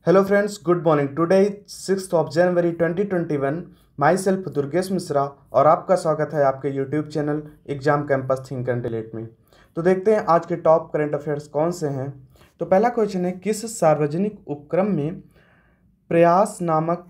Hello friends, good morning. Today 6th of January 2021. My self Durgesh Mishra और आपका स्वागत है आपके YouTube channel exam campus think and relate में। तो देखते हैं आज के टॉप करंट अफेयर्स कौन से हैं। तो पहला क्वेश्चन है, किस सार्वजनिक उपक्रम में प्रयास नामक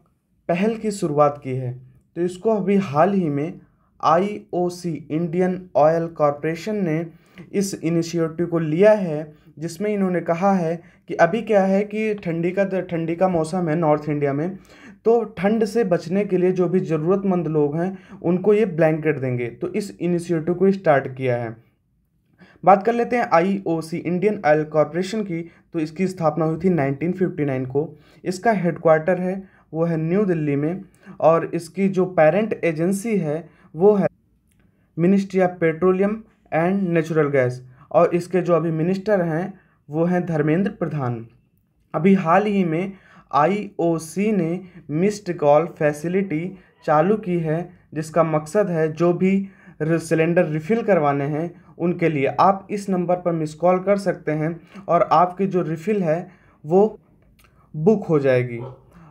पहल की शुरुआत की है। तो इसको अभी हाल ही में IOC इंडियन ऑयल कॉरपोरेशन ने इस इनिशिएटिव को लिया है, जिसमें इन्होंने कहा है कि अभी क्या है कि ठंडी का मौसम है नॉर्थ इंडिया में, तो ठंड से बचने के लिए जो भी ज़रूरतमंद लोग हैं उनको ये ब्लैंकेट देंगे। तो इस इनिशिएटिव को स्टार्ट किया है। बात कर लेते हैं IOC इंडियन ऑयल कॉरपोरेशन की। तो इसकी स्थापना हुई थी 1959 को। इसका हेडक्वार्टर है वो है न्यू दिल्ली में, और इसकी जो पेरेंट एजेंसी है वो है ministry of petroleum and natural gas, और इसके जो अभी मिनिस्टर हैं वो हैं धर्मेंद्र प्रधान। अभी हाल ही में IOC ने मिस्ड कॉल फैसिलिटी चालू की है, जिसका मकसद है जो भी सिलेंडर रिफ़िल करवाने हैं उनके लिए आप इस नंबर पर मिस कॉल कर सकते हैं और आपकी जो रिफ़िल है वो बुक हो जाएगी।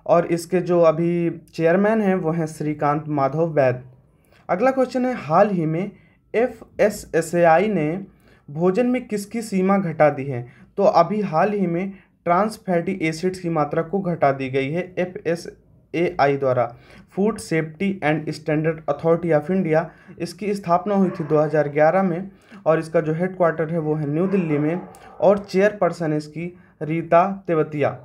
और इसके जो अभी चेयरमैन हैं वो हैं श्रीकांत माधव वैद। अगला क्वेश्चन है, हाल ही में FSSAI ने भोजन में किसकी सीमा घटा दी है। तो अभी हाल ही में ट्रांस फैटी एसिड्स की मात्रा को घटा दी गई है FSAI द्वारा, food safety and standard authority of India. इसकी स्थापना हुई थी 2011 में, और इसका जो हेडक्वार्टर है वो है न्यू दिल्ली में, और चेयरपर्सन है इसकी रीता तेवतिया।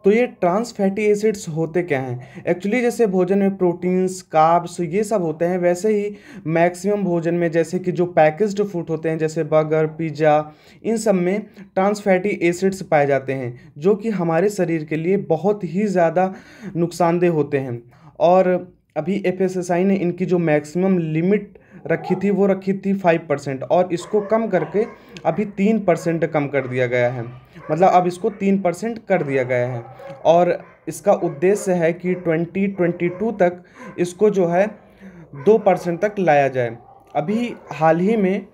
तो ये ट्रांस फैटी एसिड्स होते क्या हैं? एक्चुअली जैसे भोजन में प्रोटीन्स, कार्ब्स ये सब होते हैं, वैसे ही मैक्सिमम भोजन में जैसे कि जो पैकेज्ड फूड होते हैं जैसे बर्गर, पिज़्ज़ा, इन सब में ट्रांस फैटी एसिड्स पाए जाते हैं, जो कि हमारे शरीर के लिए बहुत ही ज़्यादा नुकसानदेह होते हैं। और अभी FSSAI ने इनकी जो मैक्सिमम लिमिट रखी थी वो रखी थी 5%, और इसको कम करके अभी 3% कम कर दिया गया है। मतलब अब इसको 3% कर दिया गया है, और इसका उद्देश्य है कि 2022 तक इसको जो है 2% तक लाया जाए। अभी हाल ही में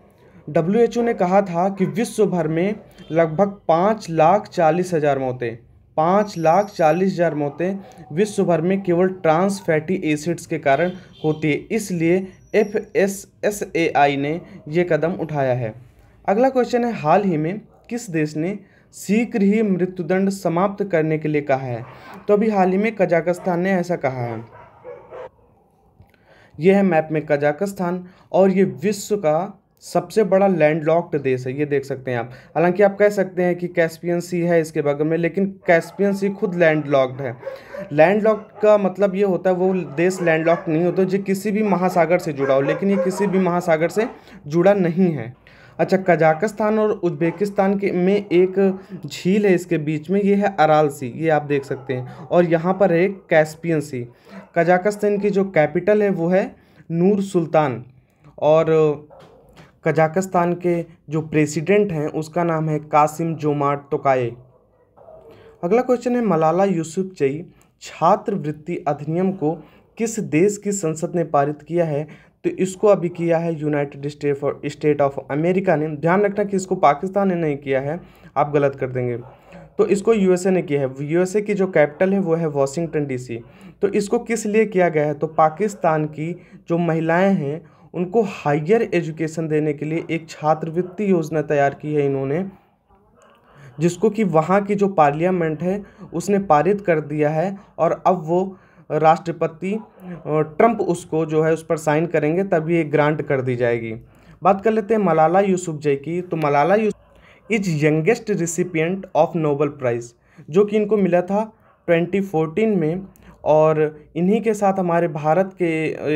WHO ने कहा था कि विश्व भर में लगभग 5,40,000 मौतें 5,40,000 मौतें विश्व भर में केवल ट्रांस फैटी एसिड्स के कारण होती है, इसलिए FSSAI ने ये कदम उठाया है। अगला क्वेश्चन है, हाल ही में किस देश ने शीघ्र ही मृत्युदंड समाप्त करने के लिए कहा है। तो अभी हाल ही में कजाकिस्तान ने ऐसा कहा है। यह है मैप में कजाकिस्तान, और ये विश्व का सबसे बड़ा लैंडलॉक्ड देश है, ये देख सकते हैं आप। हालांकि आप कह सकते हैं कि कैस्पियन सी है इसके बगल में, लेकिन कैस्पियन सी खुद लैंडलॉक्ड है। लैंडलॉक्ड का मतलब ये होता है वो देश लैंडलॉक्ड नहीं होता जो किसी भी महासागर से जुड़ा हो, लेकिन ये किसी भी महासागर से जुड़ा नहीं है। अच्छा, कजाकिस्तान और उज्बेकिस्तान के में एक झील है इसके बीच में, ये है अराल सी, ये आप देख सकते हैं, और यहाँ पर है कैस्पियन सी। कजाकिस्तान की जो कैपिटल है वो है नूर सुल्तान, और कजाकिस्तान के जो प्रेसिडेंट हैं उसका नाम है कासिम जोमार्ट तोकाये। अगला क्वेश्चन है, मलाला यूसुफजई छात्रवृत्ति अधिनियम को किस देश की संसद ने पारित किया है। तो इसको अभी किया है यूनाइटेड स्टेट ऑफ अमेरिका ने। ध्यान रखना कि इसको पाकिस्तान ने नहीं किया है, आप गलत कर देंगे। तो इसको USA ने किया है। USA की जो कैपिटल है वो है वाशिंगटन DC। तो इसको किस लिए किया गया है, तो पाकिस्तान की जो महिलाएं हैं उनको हायर एजुकेशन देने के लिए एक छात्रवृत्ति योजना तैयार की है इन्होंने, जिसको कि वहाँ की जो पार्लियामेंट है उसने पारित कर दिया है, और अब वो राष्ट्रपति ट्रंप उसको जो है उस पर साइन करेंगे, तभी ये ग्रांट कर दी जाएगी। बात कर लेते हैं मलाला यूसुफजई की। तो Malala is youngest recipient of Nobel prize, जो कि इनको मिला था 2014 में, और इन्हीं के साथ हमारे भारत के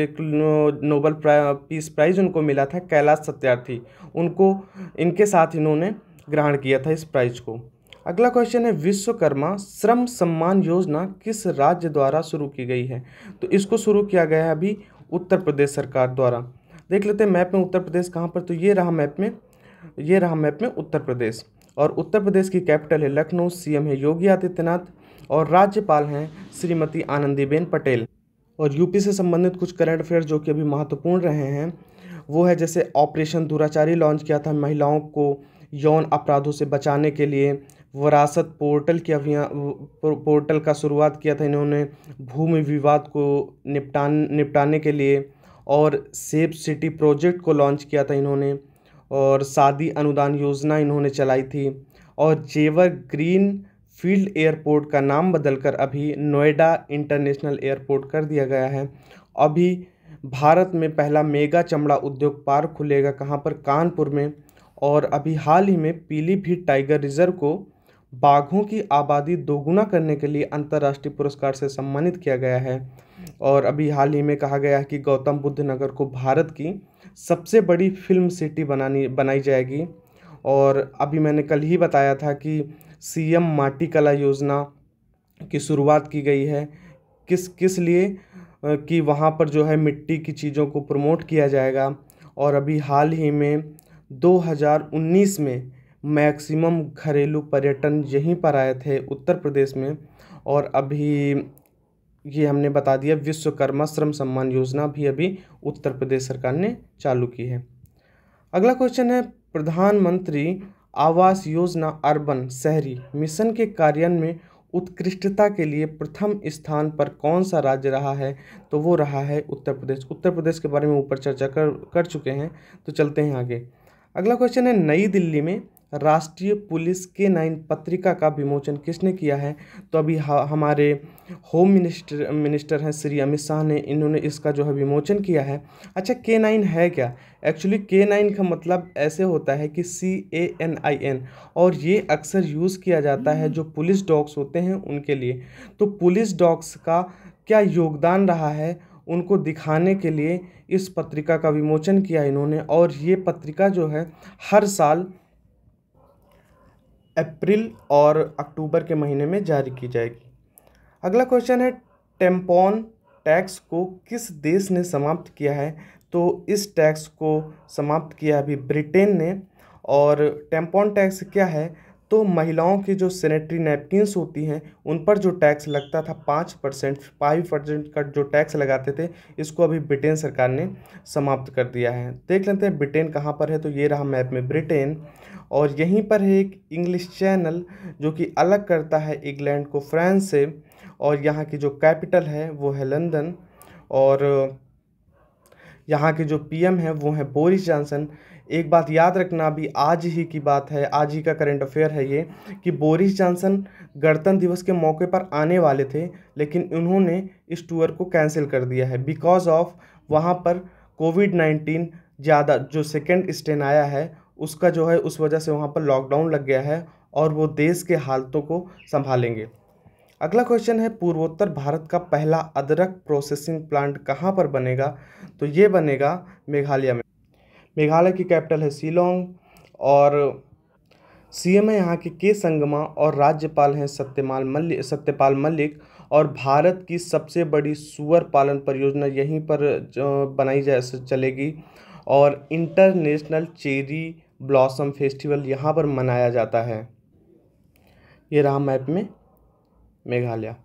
एक नोबेल पीस प्राइज़ उनको मिला था कैलाश सत्यार्थी, उनको इनके साथ इन्होंने ग्रहण किया था इस प्राइज़ को। अगला क्वेश्चन है, विश्वकर्मा श्रम सम्मान योजना किस राज्य द्वारा शुरू की गई है। तो इसको शुरू किया गया है अभी उत्तर प्रदेश सरकार द्वारा। देख लेते हैं मैप में उत्तर प्रदेश कहाँ पर। तो ये रहा मैप में उत्तर प्रदेश, और उत्तर प्रदेश की कैपिटल है लखनऊ, CM है योगी आदित्यनाथ, और राज्यपाल हैं श्रीमती आनंदीबेन पटेल। और यूपी से संबंधित कुछ करंट अफेयर्स जो कि अभी महत्वपूर्ण रहे हैं वो है, जैसे ऑपरेशन दुराचारी लॉन्च किया था महिलाओं को यौन अपराधों से बचाने के लिए। विरासत पोर्टल का शुरुआत किया था इन्होंने भूमि विवाद को निपटाने के लिए, और सेफ सिटी प्रोजेक्ट को लॉन्च किया था इन्होंने, और शादी अनुदान योजना इन्होंने चलाई थी, और जेवर ग्रीन फील्ड एयरपोर्ट का नाम बदलकर अभी नोएडा इंटरनेशनल एयरपोर्ट कर दिया गया है। अभी भारत में पहला मेगा चमड़ा उद्योग पार्क खुलेगा, कहाँ पर? कानपुर में। और अभी हाल ही में पीलीभीत टाइगर रिजर्व को बाघों की आबादी दोगुना करने के लिए अंतर्राष्ट्रीय पुरस्कार से सम्मानित किया गया है। और अभी हाल ही में कहा गया है कि गौतम बुद्ध नगर को भारत की सबसे बड़ी फिल्म सिटी बनाई जाएगी। और अभी मैंने कल ही बताया था कि सीएम माटी कला योजना की शुरुआत की गई है। किस किस लिए? कि वहाँ पर जो है मिट्टी की चीज़ों को प्रमोट किया जाएगा। और अभी हाल ही में 2019 में मैक्सिमम घरेलू पर्यटन यहीं पर आए थे, उत्तर प्रदेश में। और अभी ये हमने बता दिया, विश्वकर्मा श्रम सम्मान योजना भी अभी उत्तर प्रदेश सरकार ने चालू की है। अगला क्वेश्चन है, प्रधानमंत्री आवास योजना अर्बन शहरी मिशन के कार्यान्वयन में उत्कृष्टता के लिए प्रथम स्थान पर कौन सा राज्य रहा है? तो वो रहा है उत्तर प्रदेश। उत्तर प्रदेश के बारे में ऊपर चर्चा कर चुके हैं, तो चलते हैं आगे। अगला क्वेश्चन है, नई दिल्ली में राष्ट्रीय पुलिस K9 पत्रिका का विमोचन किसने किया है? तो अभी हमारे होम मिनिस्टर हैं श्री अमित शाह ने, इन्होंने इसका जो है विमोचन किया है। अच्छा, K9 है क्या? एक्चुअली K9 का मतलब ऐसे होता है कि CANIN, और ये अक्सर यूज़ किया जाता है जो पुलिस डॉग्स होते हैं उनके लिए। तो पुलिस डॉग्स का क्या योगदान रहा है उनको दिखाने के लिए इस पत्रिका का विमोचन किया इन्होंने। और ये पत्रिका जो है हर साल अप्रैल और अक्टूबर के महीने में जारी की जाएगी। अगला क्वेश्चन है, टेम्पॉन टैक्स को किस देश ने समाप्त किया है? तो इस टैक्स को समाप्त किया अभी ब्रिटेन ने। और टेम्पॉन टैक्स क्या है? तो महिलाओं की जो सैनिटरी नैपकिन्स होती हैं उन पर जो टैक्स लगता था 5% का जो टैक्स लगाते थे, इसको अभी ब्रिटेन सरकार ने समाप्त कर दिया है। देख लेते हैं ब्रिटेन कहाँ पर है। तो ये रहा मैप में ब्रिटेन, और यहीं पर है एक इंग्लिश चैनल जो कि अलग करता है इंग्लैंड को फ्रांस से। और यहाँ की जो कैपिटल है वो है लंदन, और यहाँ के जो पीएम है वो है बोरिस जॉनसन। एक बात याद रखना, अभी आज ही की बात है, आज ही का करंट अफेयर है ये, कि बोरिस जॉनसन गणतंत्र दिवस के मौके पर आने वाले थे, लेकिन उन्होंने इस टूर को कैंसिल कर दिया है बिकॉज ऑफ वहाँ पर कोविड-19 ज़्यादा जो सेकेंड स्ट्रेन आया है उसका जो है, उस वजह से वहाँ पर लॉकडाउन लग गया है और वो देश के हालातों को संभालेंगे। अगला क्वेश्चन है, पूर्वोत्तर भारत का पहला अदरक प्रोसेसिंग प्लांट कहाँ पर बनेगा? तो ये बनेगा मेघालय में। मेघालय की कैपिटल है शिलोंग, और सीएम है यहाँ के संगमा, और राज्यपाल हैं सत्यपाल मलिक। और भारत की सबसे बड़ी सुअर पालन परियोजना यहीं पर बनाई चलेगी, और इंटरनेशनल चेरी ब्लॉसम फेस्टिवल यहाँ पर मनाया जाता है। ये रहा मैप में मेघालय।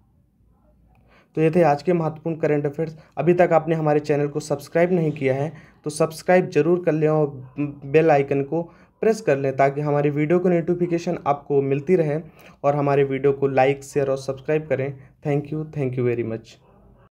तो ये थे आज के महत्वपूर्ण करंट अफेयर्स। अभी तक आपने हमारे चैनल को सब्सक्राइब नहीं किया है तो सब्सक्राइब जरूर कर लें और बेल आइकन को प्रेस कर लें ताकि हमारी वीडियो को नोटिफिकेशन आपको मिलती रहे, और हमारे वीडियो को लाइक शेयर और सब्सक्राइब करें। Thank you very much.